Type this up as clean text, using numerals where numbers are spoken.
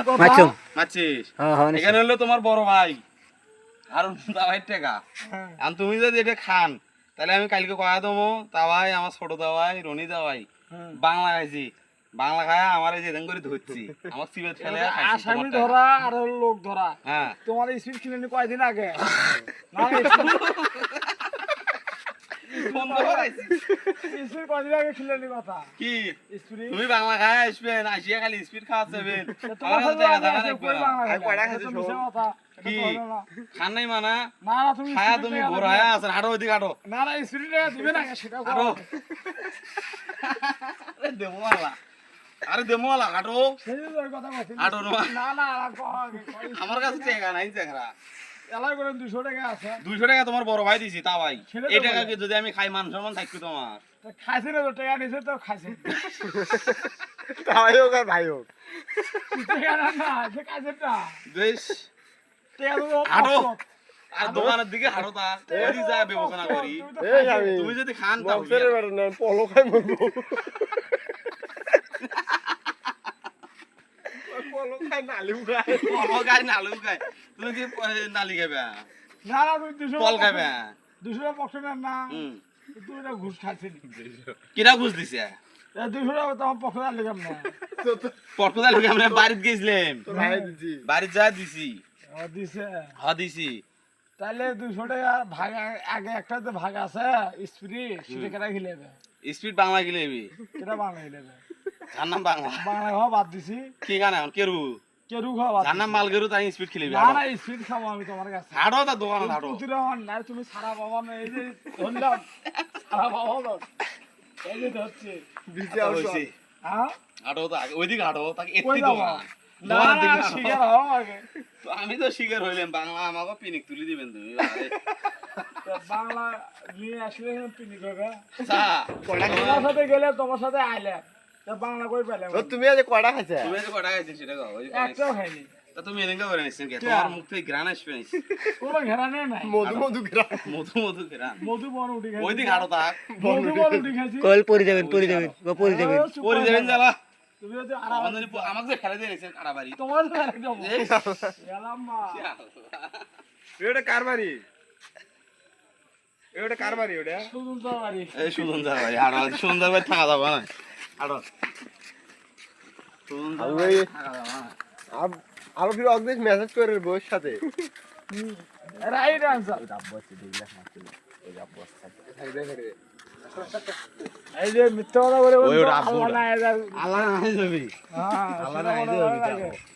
মাছুম মাছিস হ্যাঁ হ্যাঁ এখানে হলো তোমার বড় ভাই হারুন দাওয়াই টাকা আর তুমি যদি এটা খান তাহলে আমি কালকে কয়া দেবো দাওয়াই আমার ছোট দাওয়াই রনি দাওয়াই বাংলা খাইছি বাংলা খায় আমার এই যেদিন করে ধরছি আমার সিবেট ফেলে আসামি ধরা আর লোক ধরা হ্যাঁ তোমার স্পিড কিনে নি কয়দিন আগে না স্পিড কয়দিন আগে কিনে নি কথা কি স্পিড তুমি বাংলা খায় আসবেন আসিয়া খালি স্পিড খাওয়া যাবেন তোমার আমার কাছে টাকা জানা কই রাখবে বাংলা না। খাই কথা কি খান নাই মানা না না তুমি খায়া তুমি ঘোর হয়ে আছেন হাঁটো ওইদিকে হাঁটো না না স্পিড দিবে না সেটা হাঁটো আরে দেমোয়ালা আরে দেমোয়ালা হাঁটো সেই কথা বলছি হাঁটো না না আমার কাছে টাকা নাই চেংরা এলাই করে 200 টাকা আছে 200 টাকা তোমার বড় ভাই দিছি তা ভাই সেটা তো এই টাকা বলে। কি যদি আমি খাই মান সম্মান থাকতো তোমার তো খাইছে না তো টাকা নিছে তো খাইছে ভাই হোক আর ভাই হোক টাকা না না সে খাইছে টা বেশ টাকা তো হাঁটো আর দোকানের দিকে হাঁটো তা ওই যা বিবেচনা করি এই আমি তুমি যদি খান তাও বক্সের বেড়ে না পলো খাই মরবো পলো খাই নালিও খাই পলো খাই নালু খাই তুমি কি নালি খাবে না না তুমি 200 ফল খাবে 200 পক্ষ না না হুম তুই না ঘুষ খাইছিস কিরা বুঝ দিছে 200 টাকা তোমার পক্ষ না লিগাম না পর্তুগাল থেকে আমরা বাড়িতে গেছিলাম ভাই দিছি বাড়িতে যা দিছি ও দিছে হ্যাঁ দিছি তাহলে 200 টাকা ভাগ আগে একটা যে ভাগ আছে স্পিড সেটা কেটে খিলেবে স্পিড বাংলা গিলেবি কেটা বাংলা খিলেবে যার নাম বাংলা বাংলা খাওয়া বাদ দিছি কি গানা এখন কেরু কেরু খাওয়া বাদ যার নাম মালগেরু তাই স্পিড খেলিবি না না স্পিড খাবো আমি তোমার কাছে হাঁটো তা দোকানে হাঁটো তুই রহন না তুমি সারা বাবা না এই যে ধরলাম সারা বাবা না এই যে ধরছে দিছি আচ্ছা, আর হইছে। হ্যাঁ হাঁটো তা ওইদিকে হাঁটো তাকে কই এত্তি যাবা দোকান না দোকানের দিকে না হাঁটো। শিকার হও আগে তো আমি তো শিকার হইলাম বাংলা আমাকে পিনিক তুলি দিবেন তুমি আরে, তো বাংলা নিয়ে আসলে পিনি করবে চা, তোমার সাথে গেলে তোমার সাথে আইলে তো বাংলা কই পেলাম ও তুমি আজ কয়টা খাইছা তুমি যে কটা খাইছিস সেটা কও, ওই যে একটাও খাইনি তা তুমি এদিকে করে নিচ্ছেন কে তোমার মুখ থেকে গ্রান আসবে না কোনো ঘেরানে নাই মধু মধু গ্রাম মধু মধু গ্রান মধু বন উঠি খাইছি ওইদিকে হাঁটো তা মধু বন উঠি খাইছি কল পরি যাবেন পরি যাবেন চুপ পরি করে যাবেন থাকো। জ্বালা তুমি যদি আরাম আমাকে যে খেলা দিয়ে নিছেন কাটা বাড়ি তোমার সাথে যাবো গেলাম মা এটা কার বাড়ি এটা কার বাড়ি ওটা সুন্দর বাড়ি এই সুন্দর ভাই হাঁটো সুন্দর ভাই থাকা যাবে না হাঁটো সুন্দর ভাই থাকা যাবে না আরো ফির অগ্নিশ মেসেজ করে বউর সাথে রাইট আনসার এই যে মিথ্যা কথা বলে ওই ওটা আল্লাহ আব্বুটা। না এদার আল্লাহ নাই যাবি হ্যাঁ আল্লাহ সেটা নাই মনে যাবি লাগে।